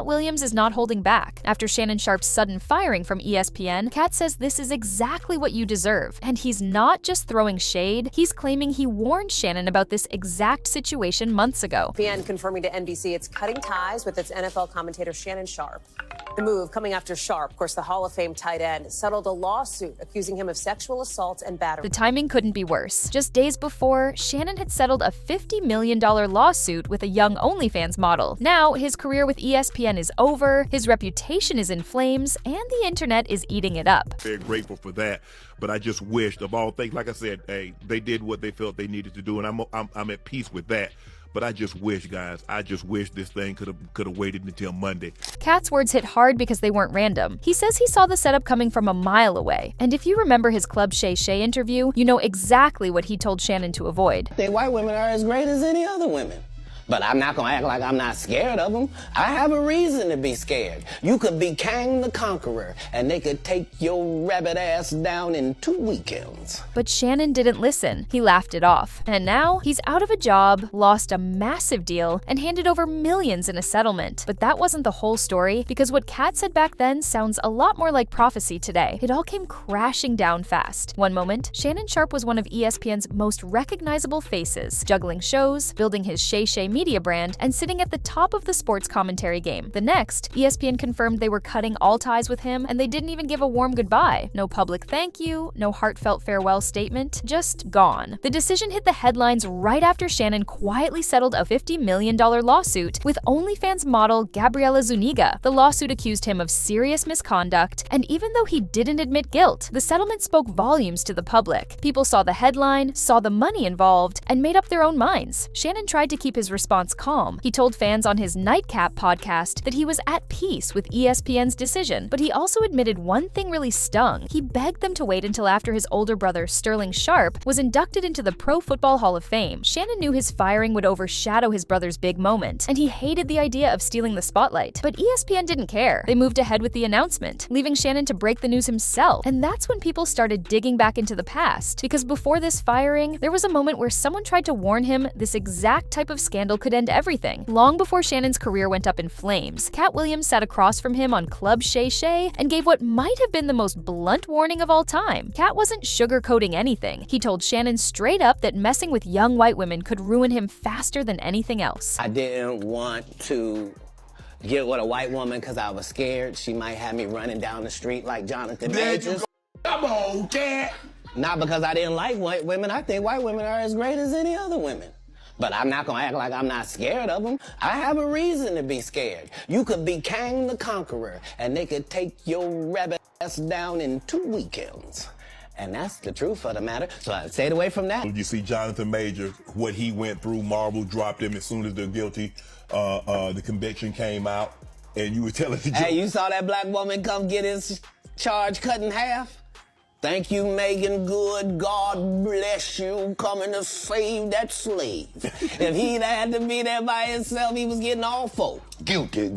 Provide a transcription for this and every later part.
Katt Williams is not holding back. After Shannon Sharpe's sudden firing from ESPN, Katt says this is exactly what you deserve. And he's not just throwing shade, he's claiming he warned Shannon about this exact situation months ago. ESPN confirming to NBC it's cutting ties with its NFL commentator Shannon Sharpe. The move coming after Sharpe, of course, the Hall of Fame tight end, settled a lawsuit accusing him of sexual assault and battery. The timing couldn't be worse. Just days before, Shannon had settled a $50 million lawsuit with a young OnlyFans model. Now, his career with ESPN is over, his reputation is in flames, and the internet is eating it up. Very grateful for that, but I just wished, of all things, like I said, hey, they did what they felt they needed to do, and I'm at peace with that. But I just wish, guys, this thing could have waited until Monday. Katt's words hit hard because they weren't random. He says he saw the setup coming from a mile away. And if you remember his Club Shay interview, you know exactly what he told Shannon to avoid. I think white women are as great as any other women. But I'm not gonna act like I'm not scared of them. I have a reason to be scared. You could be Kang the Conqueror, and they could take your rabbit ass down in 2 weekends. But Shannon didn't listen. He laughed it off. And now, he's out of a job, lost a massive deal, and handed over millions in a settlement. But that wasn't the whole story, because what Katt said back then sounds a lot more like prophecy today. It all came crashing down fast. One moment, Shannon Sharpe was one of ESPN's most recognizable faces, juggling shows, building his Shay media brand, and sitting at the top of the sports commentary game. The next, ESPN confirmed they were cutting all ties with him, and they didn't even give a warm goodbye. No public thank you, no heartfelt farewell statement, just gone. The decision hit the headlines right after Shannon quietly settled a $50 million lawsuit with OnlyFans model Gabriela Zuniga. The lawsuit accused him of serious misconduct, and even though he didn't admit guilt, the settlement spoke volumes to the public. People saw the headline, saw the money involved, and made up their own minds. Shannon tried to keep his response calm. He told fans on his Nightcap podcast that he was at peace with ESPN's decision, but he also admitted one thing really stung. He begged them to wait until after his older brother, Sterling Sharpe, was inducted into the Pro Football Hall of Fame. Shannon knew his firing would overshadow his brother's big moment, and he hated the idea of stealing the spotlight. But ESPN didn't care. They moved ahead with the announcement, leaving Shannon to break the news himself. And that's when people started digging back into the past, because before this firing, there was a moment where someone tried to warn him this exact type of scandal could end everything. Long before Shannon's career went up in flames, Katt Williams sat across from him on Club Shay and gave what might have been the most blunt warning of all time. Katt wasn't sugarcoating anything. He told Shannon straight up that messing with young white women could ruin him faster than anything else. I didn't want to get with a white woman because I was scared she might have me running down the street like Jonathan Majors. Come on, Katt! Not because I didn't like white women. I think white women are as great as any other women. But I'm not gonna act like I'm not scared of them. I have a reason to be scared. You could be Kang the Conqueror, and they could take your rabbit ass down in 2 weekends. And that's the truth of the matter. So I stayed away from that. You see Jonathan Majors, what he went through, Marvel dropped him as soon as the conviction came out, and you were telling the Hey, you saw that black woman come get his charge cut in half? Thank you, Megan Good. God bless you, coming to save that slave. If he'd had to be there by himself, he was getting all four. Guilty.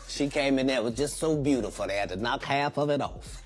She came in there, was just so beautiful, they had to knock half of it off.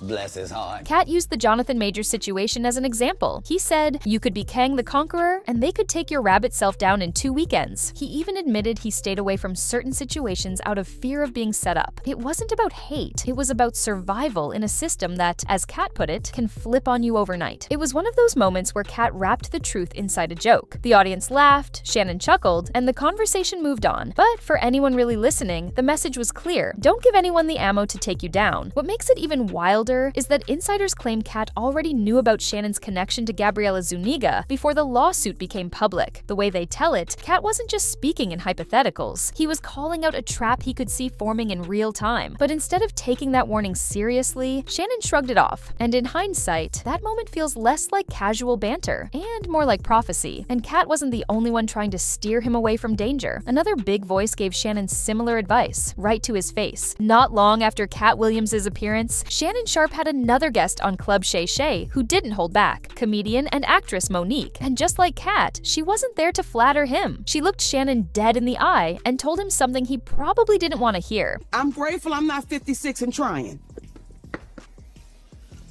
Bless his heart. Katt used the Jonathan Majors situation as an example. He said, you could be Kang the Conqueror, and they could take your rabbit self down in 2 weekends. He even admitted he stayed away from certain situations out of fear of being set up. It wasn't about hate, it was about survival in a system that, as Katt put it, can flip on you overnight. It was one of those moments where Katt wrapped the truth inside a joke. The audience laughed, Shannon chuckled, and the conversation moved on. But for anyone really listening, the message was clear. Don't give anyone the ammo to take you down. What makes it even wilder is that insiders claim Katt already knew about Shannon's connection to Gabriela Zuniga before the lawsuit became public. The way they tell it, Katt wasn't just speaking in hypotheticals. He was calling out a trap he could see forming in real time. But instead of taking that warning seriously, Shannon shrugged it off. And in hindsight, that moment feels less like casual banter and more like prophecy. And Katt wasn't the only one trying to steer him away from danger. Another big voice gave Shannon similar advice, right to his face. Not long after Katt Williams' appearance, Shannon Sharpe had another guest on Club Shay who didn't hold back, comedian and actress Monique. And just like Katt, she wasn't there to flatter him. She looked Shannon dead in the eye and told him something he probably didn't want to hear. I'm grateful I'm not 56 and trying.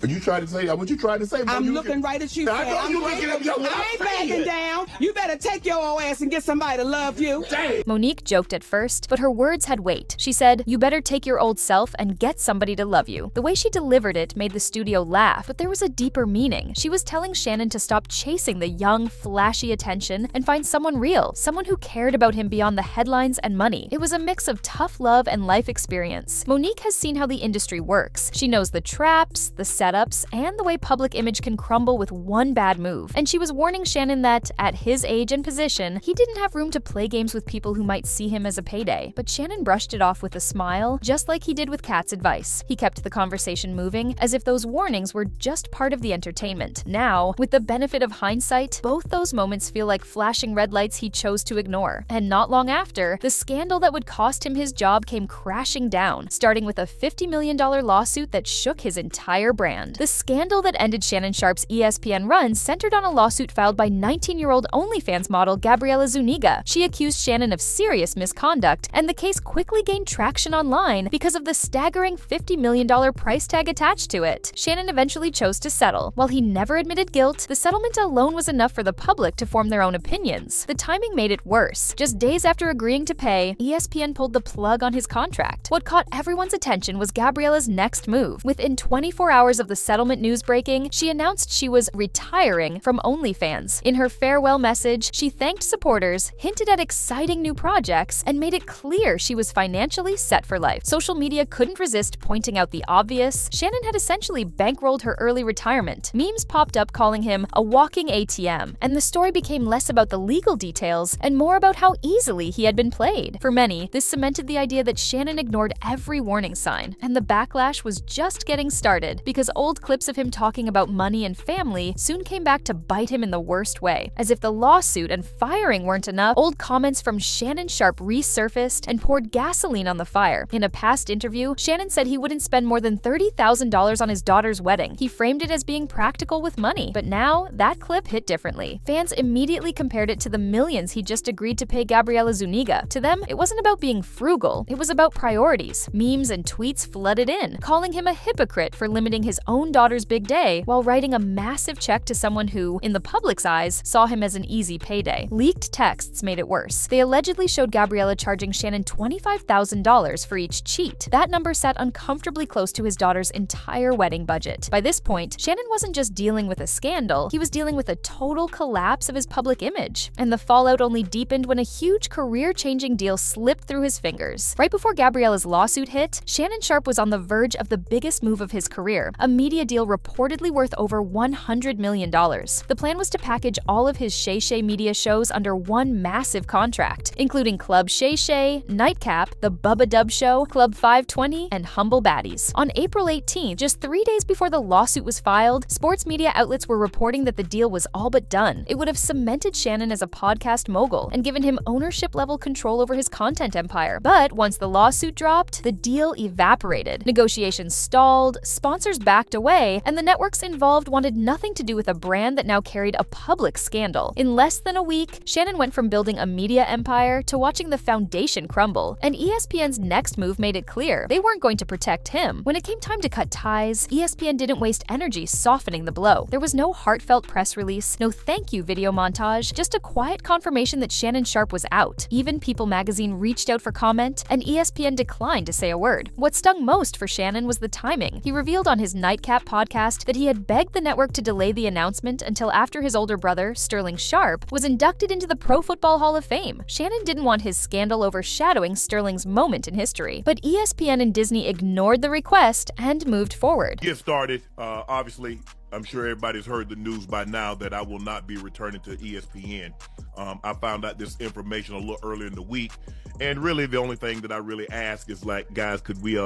Are you trying to say what you trying to say? I'm looking right at you. I know you looking at me. I ain't backing down. You better take your old ass and get somebody to love you. Dang. Monique joked at first, but her words had weight. She said, "You better take your old self and get somebody to love you." The way she delivered it made the studio laugh, but there was a deeper meaning. She was telling Shannon to stop chasing the young, flashy attention and find someone real, someone who cared about him beyond the headlines and money. It was a mix of tough love and life experience. Monique has seen how the industry works. She knows the traps, the setups, and the way public image can crumble with one bad move. And she was warning Shannon that, at his age and position, he didn't have room to play games with people who might see him as a payday. But Shannon brushed it off with a smile, just like he did with Katt's advice. He kept the conversation moving, as if those warnings were just part of the entertainment. Now, with the benefit of hindsight, both those moments feel like flashing red lights he chose to ignore. And not long after, the scandal that would cost him his job came crashing down, starting with a $50 million lawsuit that shook his entire brand. The scandal that ended Shannon Sharpe's ESPN run centered on a lawsuit filed by 19-year-old OnlyFans model Gabriela Zuniga. She accused Shannon of serious misconduct, and the case quickly gained traction online because of the staggering $50 million price tag attached to it. Shannon eventually chose to settle. While he never admitted guilt, the settlement alone was enough for the public to form their own opinions. The timing made it worse. Just days after agreeing to pay, ESPN pulled the plug on his contract. What caught everyone's attention was Gabriela's next move. Within 24 hours of the settlement news breaking, she announced she was retiring from OnlyFans. In her farewell message, she thanked supporters, hinted at exciting new projects, and made it clear she was financially set for life. Social media couldn't resist pointing out the obvious. Shannon had essentially bankrolled her early retirement. Memes popped up calling him a walking ATM, and the story became less about the legal details and more about how easily he had been played. For many, this cemented the idea that Shannon ignored every warning sign, and the backlash was just getting started because old clips of him talking about money and family soon came back to bite him in the worst way. As if the lawsuit and firing weren't enough, old comments from Shannon Sharpe resurfaced and poured gasoline on the fire. In a past interview, Shannon said he wouldn't spend more than $30,000 on his daughter's wedding. He framed it as being practical with money. But now, that clip hit differently. Fans immediately compared it to the millions he just agreed to pay Gabriela Zuniga. To them, it wasn't about being frugal, it was about priorities. Memes and tweets flooded in, calling him a hypocrite for limiting his own daughter's big day while writing a massive check to someone who, in the public's eyes, saw him as an easy payday. Leaked texts made it worse. They allegedly showed Gabriela charging Shannon $25,000 for each cheat. That number sat uncomfortably close to his daughter's entire wedding budget. By this point, Shannon wasn't just dealing with a scandal, he was dealing with a total collapse of his public image. And the fallout only deepened when a huge career-changing deal slipped through his fingers. Right before Gabriela's lawsuit hit, Shannon Sharpe was on the verge of the biggest move of his career, a media deal reportedly worth over $100 million. The plan was to package all of his Shay media shows under one massive contract, including Club Shay, Nightcap, The Bubba Dub Show, Club 520, and Humble Baddies. On April 18th, just 3 days before the lawsuit was filed, sports media outlets were reporting that the deal was all but done. It would have cemented Shannon as a podcast mogul and given him ownership-level control over his content empire. But once the lawsuit dropped, the deal evaporated. Negotiations stalled, sponsors backed away, and the networks involved wanted nothing to do with a brand that now carried a public scandal. In less than a week, Shannon went from building a media empire to watching the foundation crumble, and ESPN's next move made it clear they weren't going to protect him. When it came time to cut ties, ESPN didn't waste energy softening the blow. There was no heartfelt press release, no thank you video montage, just a quiet confirmation that Shannon Sharpe was out. Even People magazine reached out for comment, and ESPN declined to say a word. What stung most for Shannon was the timing. He revealed on his Nightcap podcast that he had begged the network to delay the announcement until after his older brother, Sterling Sharpe, was inducted into the Pro Football Hall of Fame. Shannon didn't want his scandal overshadowing Sterling's moment in history, but ESPN and Disney ignored the request and moved forward. Get started. Obviously, I'm sure everybody's heard the news by now that I will not be returning to ESPN. I found out this information a little earlier in the week, and really the only thing that I really ask is, like, guys, could we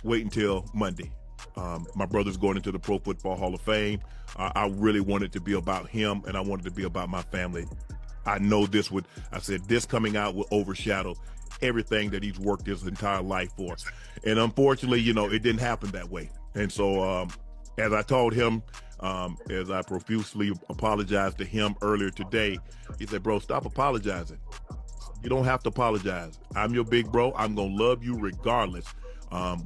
wait until Monday? My brother's going into the Pro Football Hall of Fame. I really wanted to be about him, and I wanted to be about my family. I know this coming out will overshadow everything that he's worked his entire life for. And unfortunately, it didn't happen that way. And so as I told him, as I profusely apologized to him earlier today, he said, bro, stop apologizing. You don't have to apologize. I'm your big bro. I'm going to love you regardless.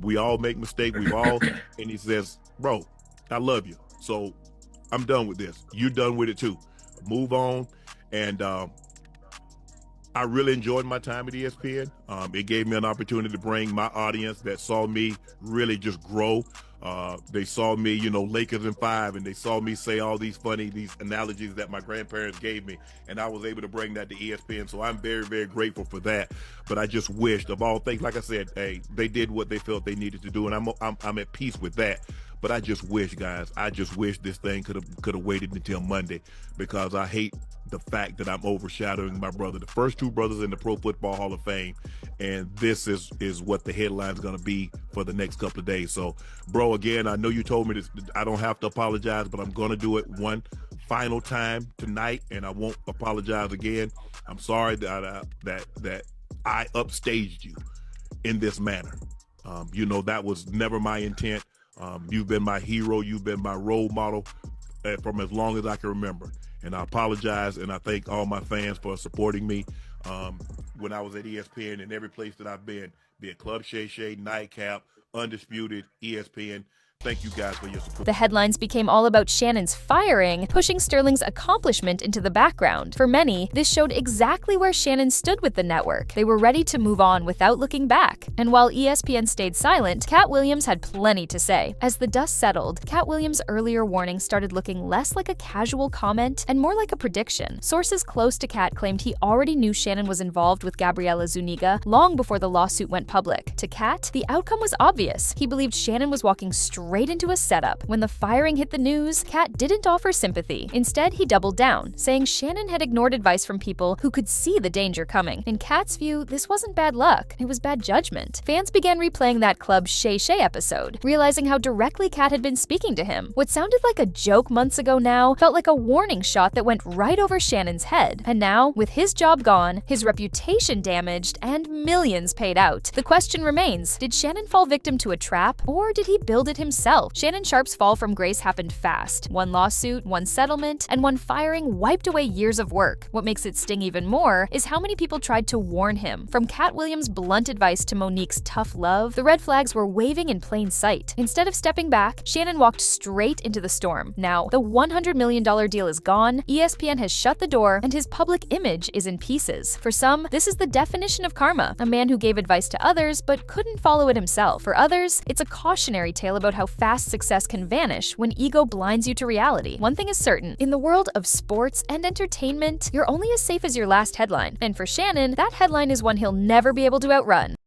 We all make mistakes. And he says, bro, I love you. So I'm done with this. You're done with it too. Move on. And I really enjoyed my time at ESPN. It gave me an opportunity to bring my audience that saw me really just grow. They saw me, you know, Lakers in 5, and they saw me say all these analogies that my grandparents gave me, and I was able to bring that to ESPN. So I'm very, very grateful for that. But I just wished, of all things, like I said, hey, they did what they felt they needed to do, and I'm at peace with that. But I just wish, guys, this thing could have waited until Monday, because I hate the fact that I'm overshadowing my brother, the first 2 brothers in the Pro Football Hall of Fame, and this is what the headline's going to be for the next couple of days. So, bro, again, I know you told me this, I don't have to apologize, but I'm going to do it one final time tonight, and I won't apologize again. I'm sorry that I upstaged you in this manner. You know, that was never my intent. You've been my hero. You've been my role model from as long as I can remember. And I apologize, and I thank all my fans for supporting me when I was at ESPN and every place that I've been, be it Club Shay, Nightcap, Undisputed, ESPN. Thank you guys for your support. The headlines became all about Shannon's firing, pushing Sterling's accomplishment into the background. For many, this showed exactly where Shannon stood with the network. They were ready to move on without looking back. And while ESPN stayed silent, Katt Williams had plenty to say. As the dust settled, Katt Williams' earlier warning started looking less like a casual comment and more like a prediction. Sources close to Katt claimed he already knew Shannon was involved with Gabriela Zuniga long before the lawsuit went public. To Katt, the outcome was obvious. He believed Shannon was walking straight into a setup. When the firing hit the news, Katt didn't offer sympathy. Instead, he doubled down, saying Shannon had ignored advice from people who could see the danger coming. In Katt's view, this wasn't bad luck, it was bad judgment. Fans began replaying that Club Shay episode, realizing how directly Katt had been speaking to him. What sounded like a joke months ago now felt like a warning shot that went right over Shannon's head. And now, with his job gone, his reputation damaged, and millions paid out, the question remains, did Shannon fall victim to a trap, or did he build it himself? Shannon Sharpe's fall from grace happened fast. One lawsuit, one settlement, and one firing wiped away years of work. What makes it sting even more is how many people tried to warn him. From Katt Williams' blunt advice to Monique's tough love, the red flags were waving in plain sight. Instead of stepping back, Shannon walked straight into the storm. Now, the $100 million deal is gone, ESPN has shut the door, and his public image is in pieces. For some, this is the definition of karma, a man who gave advice to others but couldn't follow it himself. For others, it's a cautionary tale about how fast success can vanish when ego blinds you to reality. One thing is certain, in the world of sports and entertainment, you're only as safe as your last headline. And for Shannon, that headline is one he'll never be able to outrun.